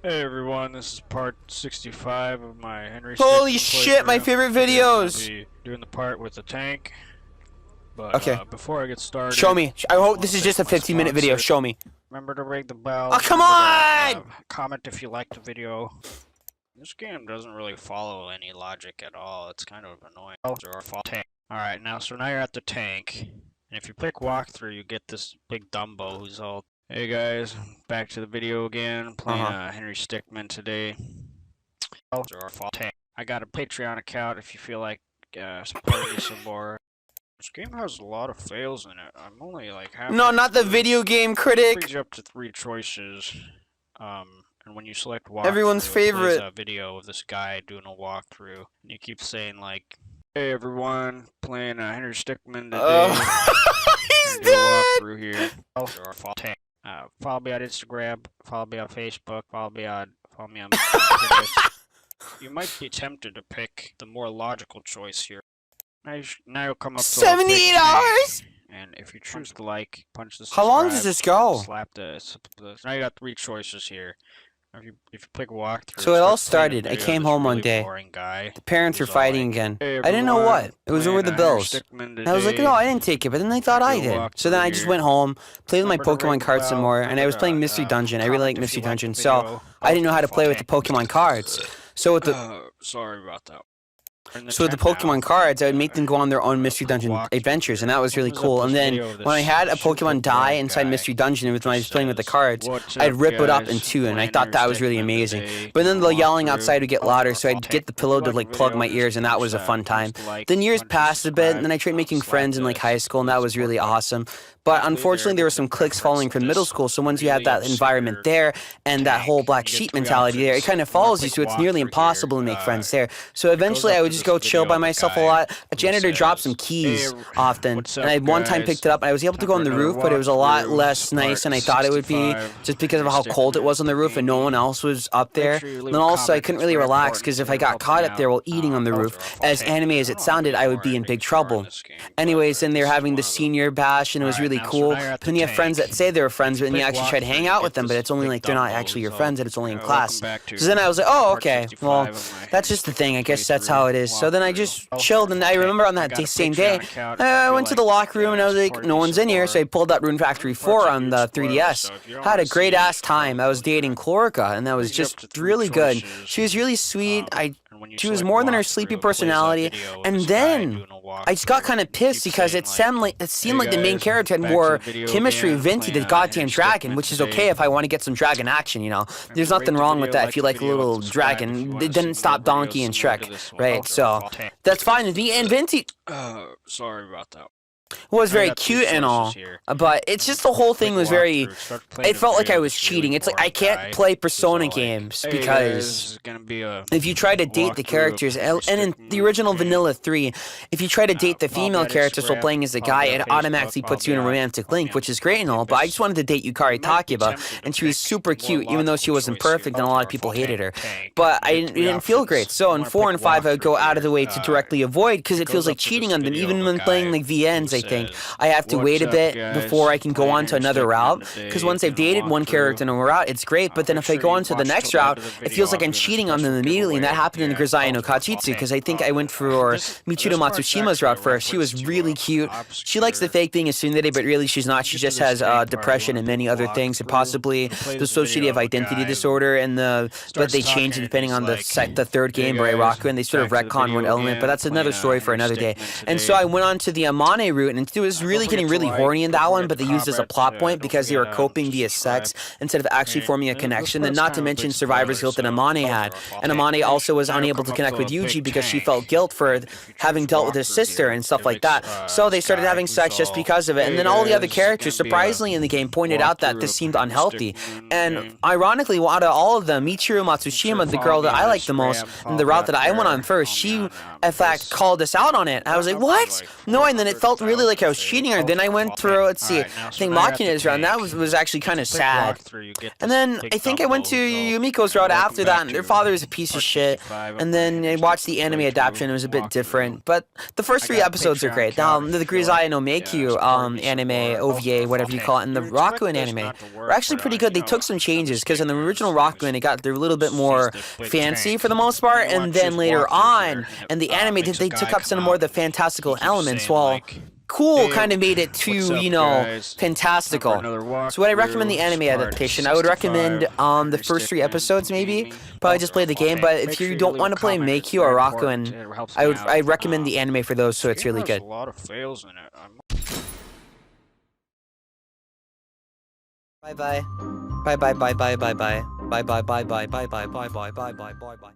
Hey everyone, this is part 65 of my Henry Holy Stickmin shit, my playthrough. favorite Today I'm gonna videos! be doing the part with the tank. But Okay, before I get started, show me. I just hope want this to is thank just a my 15-minute video. sponsor. Show me. Remember to ring the bell. Oh, come Remember on! to comment if you liked the video. This game doesn't really follow any logic at all. It's kind of annoying. Alright, so now you're at the tank. And if you click walkthrough, you get this big Dumbo who's all... Hey guys, back to the video again. Playing Henry Stickmin today. I got a Patreon account if you feel like supporting me some more. This game has a lot of fails in it. I'm only like half. No, not the video game critic. It brings you up to 3 choices. And when you select walkthrough, Everyone's favorite. it plays a video of this guy doing a walkthrough, and you keep saying like, "Hey everyone, playing Henry Stickmin today." He's dead. Walkthrough here. Follow me on Instagram. Follow me on Facebook. Follow me on Tempus. You might be tempted to pick the more logical choice here. Now you'll come up to $78. And if you choose to like, punch the How long does this go? Slap now you got 3 choices here. If you click walkthrough. So it all started. I came home one day. Guy The parents were fighting again. Hey, I didn't know what. It was over the bills. And I was like, no, I didn't take it, but then they thought I did. So then I just went home, played with my Pokemon cards some more, and I was playing Mystery Dungeon. I really like Mystery Dungeon, so I didn't know how to play with the Pokemon cards. So with the sorry about that. So with the Pokemon cards, I would make them go on their own Mystery Dungeon adventures, and that was really cool. And then when I had a Pokemon die inside Mystery Dungeon, and when I was playing with the cards, I'd rip it up in 2, and I thought that was really amazing. But then the yelling outside would get louder, so I'd get the pillow to like plug my ears, and that was a fun time. Then years passed a bit, and then I tried making friends in like high school, and that was really awesome. But unfortunately, there were some cliques following from middle school, so once you have that environment there, and that whole black sheep mentality there, it kind of follows you, so it's nearly impossible to make friends there. So eventually, I would just go chill by myself a lot. A janitor dropped some keys often, and I one time picked it up, and I was able to go on the roof, but it was a lot less nice than I thought it would be, just because of how cold it was on the roof, and no one else was up there. And then also, I couldn't really relax, because if I got caught up there while eating on the roof, as anime as it sounded, I would be in big trouble. Anyways, then they were having the senior bash, and it was really cool. But then you have friends that say they're friends, but then you actually try to hang out with them, but it's only like they're not actually your friends, and it's only in class. So then I was like, oh, okay, well, that's just the thing. I guess that's how it is. So then I just chilled, and I remember on that same day, I went to the locker room, and I was like, no one's in here, so I pulled up Rune Factory 4 on the 3DS. Had a great-ass time. I was dating Chlorica, and that was just really good. She was really sweet. She was more than her sleepy personality, and then I just got kind of pissed because it seemed like the main character had more chemistry with Venti, the goddamn dragon, which is okay if I want to get some dragon action, you know. There's nothing wrong with that if you like a little dragon. It didn't stop Donkey and Shrek, right? So that's fine with me. And Venti sorry about that. was very cute and all, but it's just the whole thing was very, it felt like I was cheating. It's like I can't play Persona games because if you try to date the characters, and in the original Vanilla 3, if you try to date the female characters while playing as a guy, it automatically puts you in a romantic link, which is great and all, but I just wanted to date Yukari Takiba, and she was super cute, even though she wasn't perfect and a lot of people hated her. But it didn't feel great, so in 4 and 5 I would go out of the way to directly avoid, because it feels like cheating on them, even when playing like VNs, I think. I have to wait a bit before I can go on to another route, because once I've dated one character in a route, it's great, but then if I go on to the next route, it feels like I'm cheating on them immediately, and that happened in Grisaia no Kachitsu, because I think I went for Michiru Matsushima's route first. She was really cute. She likes the fake being a tsundere, but really she's not. She just has depression and many other things, and possibly dissociative identity disorder, and but they change it depending on the 3rd game, Rairaku, and they sort of retcon one element, but that's another story for another day. And so I went on to the Amane route, and it was really getting really horny in that one, but they used it as a plot point because they were coping via sex instead of actually forming a connection, and not to mention survivor's guilt that Amane had. And Amane also was unable to connect with Yuji because she felt guilt for having dealt with his sister and stuff like that. So they started having sex just because of it. And then all the other characters, surprisingly in the game, pointed out that this seemed unhealthy. And ironically, out of all of them, Michiru Matsushima, the girl that I liked the most, and the route that I went on first, she in fact, called us out on it. I was like, what? No, and then it felt really like I was cheating her. Then I went through, let's see, I think Machina's round. That was actually kind of sad. And then I think I went to Yumiko's route after that, and their father is a piece of shit. And then I watched the anime adaptation. It was a bit different, but the first 3 episodes are great. The Grisaia no Meikyu anime, OVA, whatever you call it, and the Rakuen anime were actually pretty good. They took some changes, because in the original Rakuen, they're a little bit more fancy for the most part, and then later on, in the anime, they took up some more of the fantastical elements, while Cool kind of made it too, you know, fantastical. So would I recommend the anime adaptation? I would recommend the first 3 episodes, maybe. Probably just play the game, but if you don't want to play Meikyu or Rakuen, I recommend the anime for those, so it's really good. A lot of fails in it. Bye bye. Bye bye bye bye bye bye. Bye bye bye bye bye bye bye bye bye bye bye bye bye.